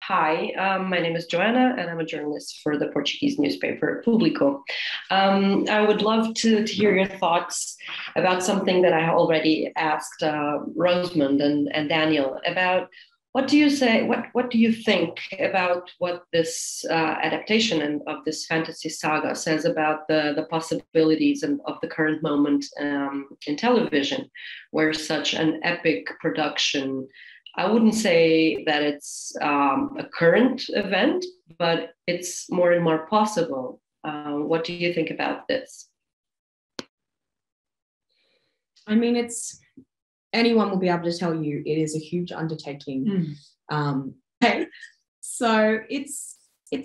Hi, my name is Joanna, and I'm a journalist for the Portuguese newspaper Público. I would love to hear your thoughts about something that I already asked Rosamund and Daniel about. What do you say? What do you think about what this adaptation of this fantasy saga says about the possibilities of the current moment in television, where such an epic production, I wouldn't say that it's a current event, but it's more and more possible. What do you think about this? I mean, anyone will be able to tell you it is a huge undertaking. Okay. So it's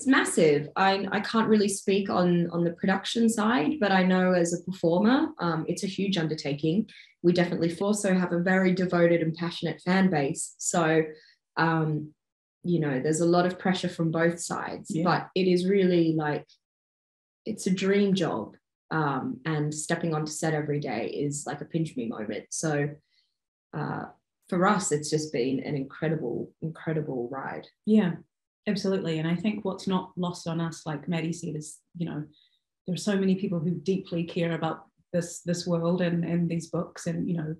massive. I can't really speak on the production side, but I know as a performer, it's a huge undertaking. We definitely also have a very devoted and passionate fan base. So, there's a lot of pressure from both sides, but it is really it's a dream job. And stepping onto set every day is like a pinch me moment. So for us, it's just been an incredible, incredible ride. Yeah, absolutely. And I think what's not lost on us, like Maddie said, is, there are so many people who deeply care about this world and these books. And,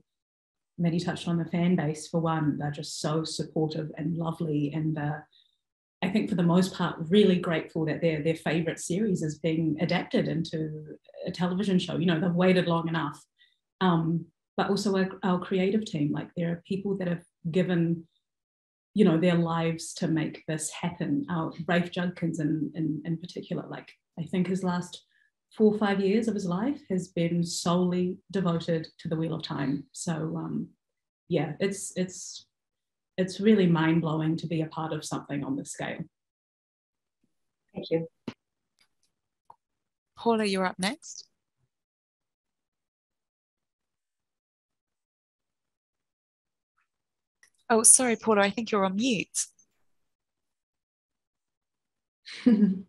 Maddie touched on the fan base for one. They're just so supportive and lovely. And I think for the most part, really grateful that their favourite series is being adapted into a television show. They've waited long enough. But also our creative team, there are people that have given, their lives to make this happen. Rafe Judkins in particular, I think his last 4 or 5 years of his life has been solely devoted to the Wheel of Time. So it's really mind-blowing to be a part of something on this scale. Thank you. Paula, you're up next. Oh, sorry, Paula, I think you're on mute. Thank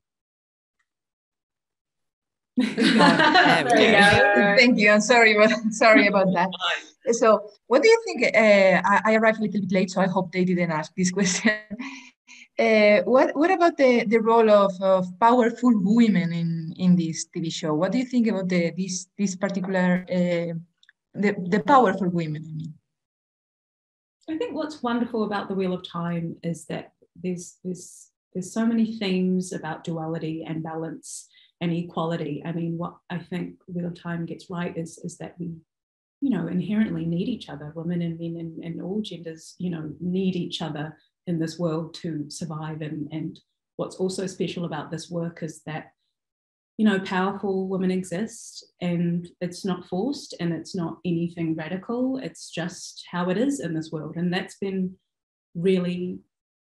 you. I'm sorry about that. So, what do you think? I arrived a little bit late, so I hope they didn't ask this question. What about the role of powerful women in this TV show? What do you think about this particular the powerful women? I mean, I think what's wonderful about the Wheel of Time is that there's so many themes about duality and balance and equality. I mean, what I think Wheel of Time gets right is that we, inherently need each other. Women and men and all genders, need each other in this world to survive. And what's also special about this work is that, powerful women exist, and it's not forced and it's not anything radical. It's just how it is in this world. And that's been really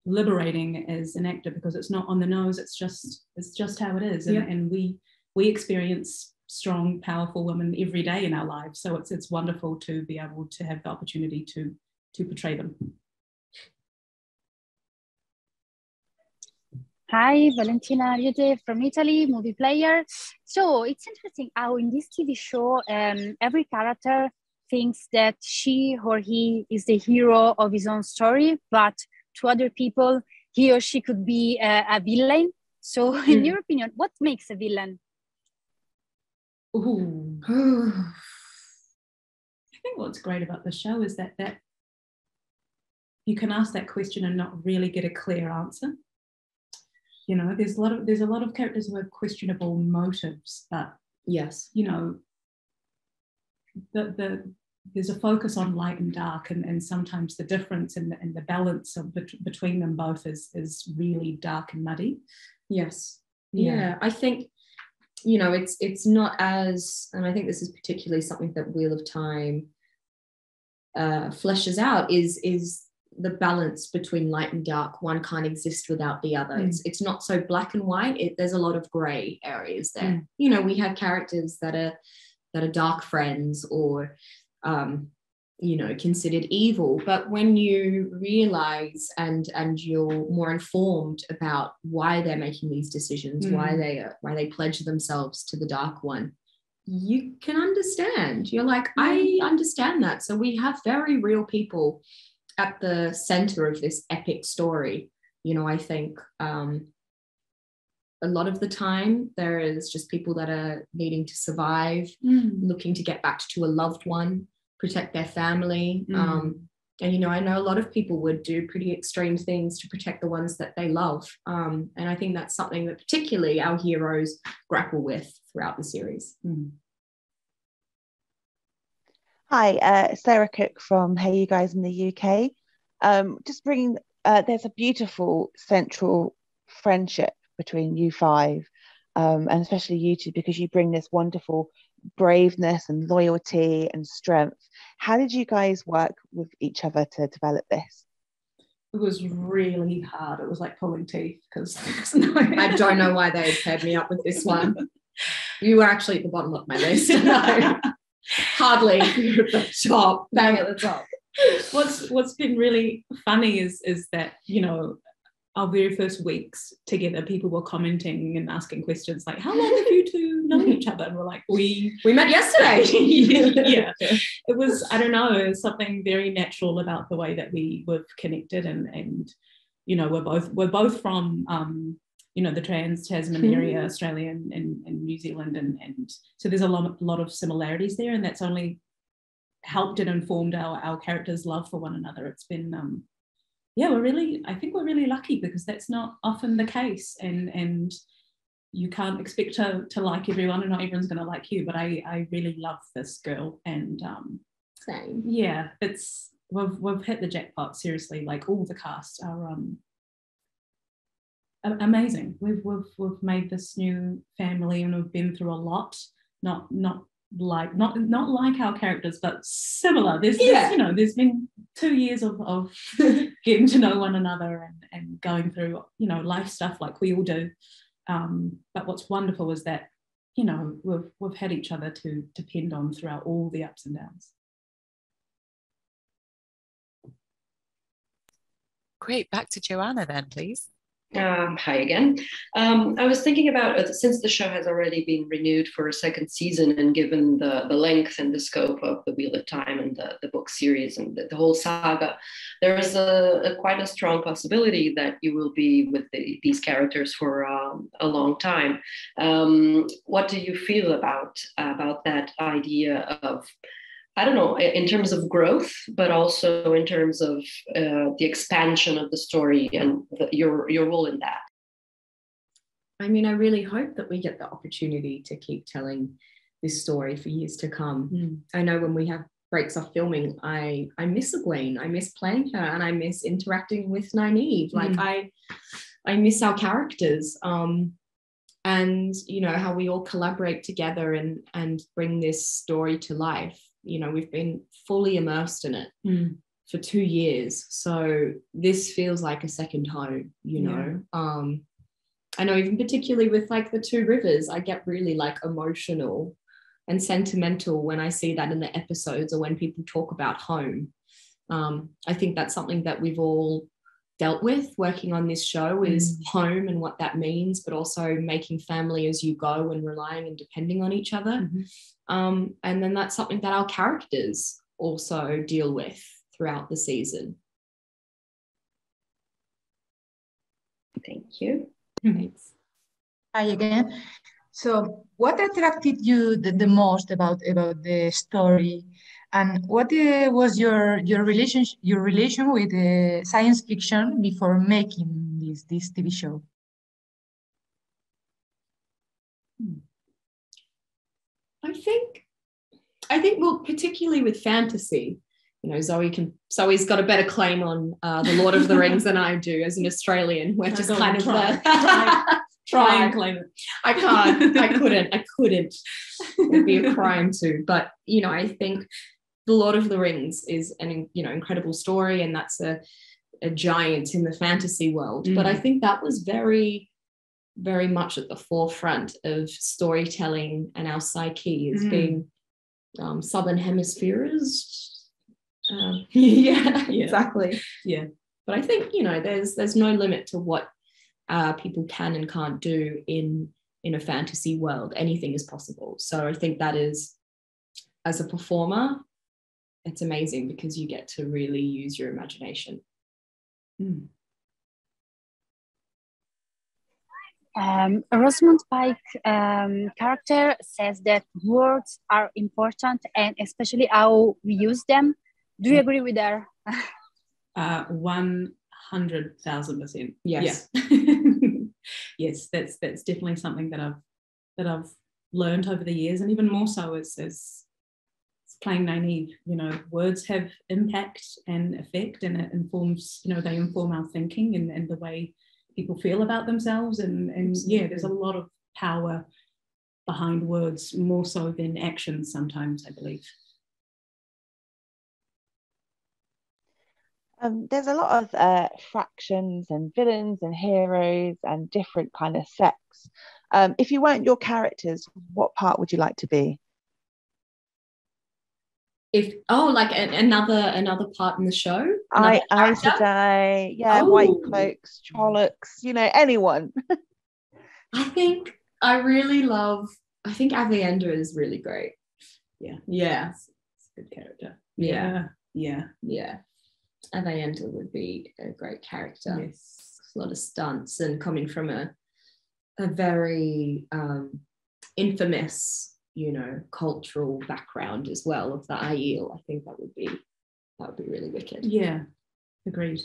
liberating as an actor, because it's not on the nose. It's just how it is. And we experience strong, powerful women every day in our lives. So it's wonderful to be able to have the opportunity to portray them. Hi, Valentina Ariete from Italy, movie player. So it's interesting how in this TV show, every character thinks that she or he is the hero of his own story, but to other people, he or she could be a villain. So in your opinion, what makes a villain? Ooh. I think what's great about the show is that you can ask that question and not really get a clear answer. There's a lot of characters who have questionable motives, but yes, there's a focus on light and dark, and sometimes the difference and the balance between them both is really dark and muddy. Yes. Yeah. I think, it's not as, and I think this is particularly something that Wheel of Time fleshes out, is the balance between light and dark. One can't exist without the other. It's not so black and white. There's a lot of gray areas there. We have characters that are dark friends or considered evil, but when you realize and you're more informed about why they're making these decisions, why they pledge themselves to the Dark One, you can understand. You're like, I understand that. So we have very real people at the center of this epic story, I think a lot of the time there is just people that are needing to survive, looking to get back to a loved one, protect their family. And, I know a lot of people would do pretty extreme things to protect the ones that they love. And I think that's something that particularly our heroes grapple with throughout the series. Hi, Sarah Cook from HeyUGuys in the UK. Just bringing, there's a beautiful central friendship between you five, and especially you two, because you bring this wonderful braveness and loyalty and strength. How did you guys work with each other to develop this? It was really hard. It was like pulling teeth because I don't know why they paired me up with this one. You were actually at the bottom of my list. No, hardly at the top, bang at the top. What's been really funny is that, our very first weeks together, people were commenting and asking questions like, how long have you two known each other? And we're like, we met yesterday. Yeah. It was, I don't know, something very natural about the way that we were connected, and we're both from the Trans-Tasman area, Australia and New Zealand, and so there's a lot of similarities there, and that's only helped and informed our characters' love for one another. It's been I think we're really lucky, because that's not often the case, and you can't expect to like everyone, and not everyone's going to like you, but I really love this girl, and same. Yeah, it's we've hit the jackpot, seriously. Like, all the cast are amazing. We've made this new family, and we've been through a lot, not like our characters, but similar. There's been 2 years of getting to know one another and going through life stuff like we all do, but what's wonderful is that we've had each other to depend on throughout all the ups and downs. Great, back to Joanna then, please. Hi again. I was thinking about, since the show has already been renewed for a second season, and given the length and the scope of the Wheel of Time and the book series and the whole saga, there is quite a strong possibility that you will be with these characters for a long time. What do you feel about that idea of, I don't know, in terms of growth, but also in terms of the expansion of the story and your role in that? I mean, I really hope that we get the opportunity to keep telling this story for years to come. I know when we have breaks off filming, I miss Egwene, I miss playing her, and I miss interacting with Nynaeve. Like, I miss our characters, and how we all collaborate together and bring this story to life. We've been fully immersed in it for 2 years. So this feels like a second home, I know, even particularly with like the Two Rivers, I get really like emotional and sentimental when I see that in the episodes, or when people talk about home. I think that's something that we've all dealt with working on this show, is home and what that means, but also making family as you go and relying and depending on each other. And then that's something that our characters also deal with throughout the season. Thank you. Thanks. Hi again. So what attracted you the most about the story, and what was your relation with science fiction before making this TV show? I think well, particularly with fantasy, Zoe's got a better claim on the Lord of the Rings than I do as an Australian. We're just kind of try and claim it. I can't. I couldn't. It'd be a crime to. But I think the Lord of the Rings is an incredible story, and that's a giant in the fantasy world. But I think that was very, very much at the forefront of storytelling and our psyche as being Southern Hemispheres. Exactly. Yeah. But I think, there's no limit to what people can and can't do in a fantasy world. Anything is possible. So I think that is, as a performer, it's amazing because you get to really use your imagination. Rosamund Pike character says that words are important and especially how we use them. Do you agree with her? 100,000%. Yes. Yeah. Yes, that's definitely something that I've learned over the years, and even more so as playing naive. You know, words have impact and effect, and it informs. You know, they inform our thinking and the way people feel about themselves, and yeah, there's a lot of power behind words, more so than actions sometimes, I believe. There's a lot of fractions and villains and heroes and different kind of sects. If you weren't your characters, what part would you like to be? Like another part in the show? Aes Sedai, yeah, White Cloaks, Trollocs, you know, anyone. I think Avienda is really great. Yeah. It's a good character. Yeah. Yeah. Avienda would be a great character. Yes. A lot of stunts, and coming from a very infamous, you know, cultural background as well of the Aiel. I think that would be really wicked. Yeah, agreed.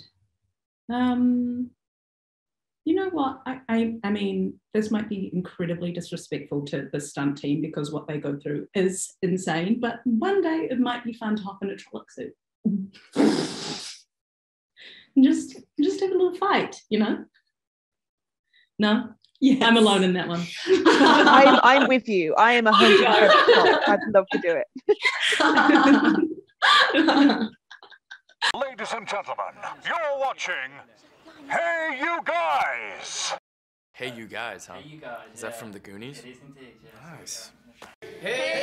You know what? I mean, this might be incredibly disrespectful to the stunt team because what they go through is insane, but one day it might be fun to hop in a Trolloc suit. just have a little fight, you know? No? Yeah, I'm alone in that one. I'm with you. I am 100%. I'd love to do it. Ladies and gentlemen, you're watching Hey You Guys! Hey You Guys, huh? Hey You Guys. Is that from the Goonies? It is indeed, yes. Nice. Hey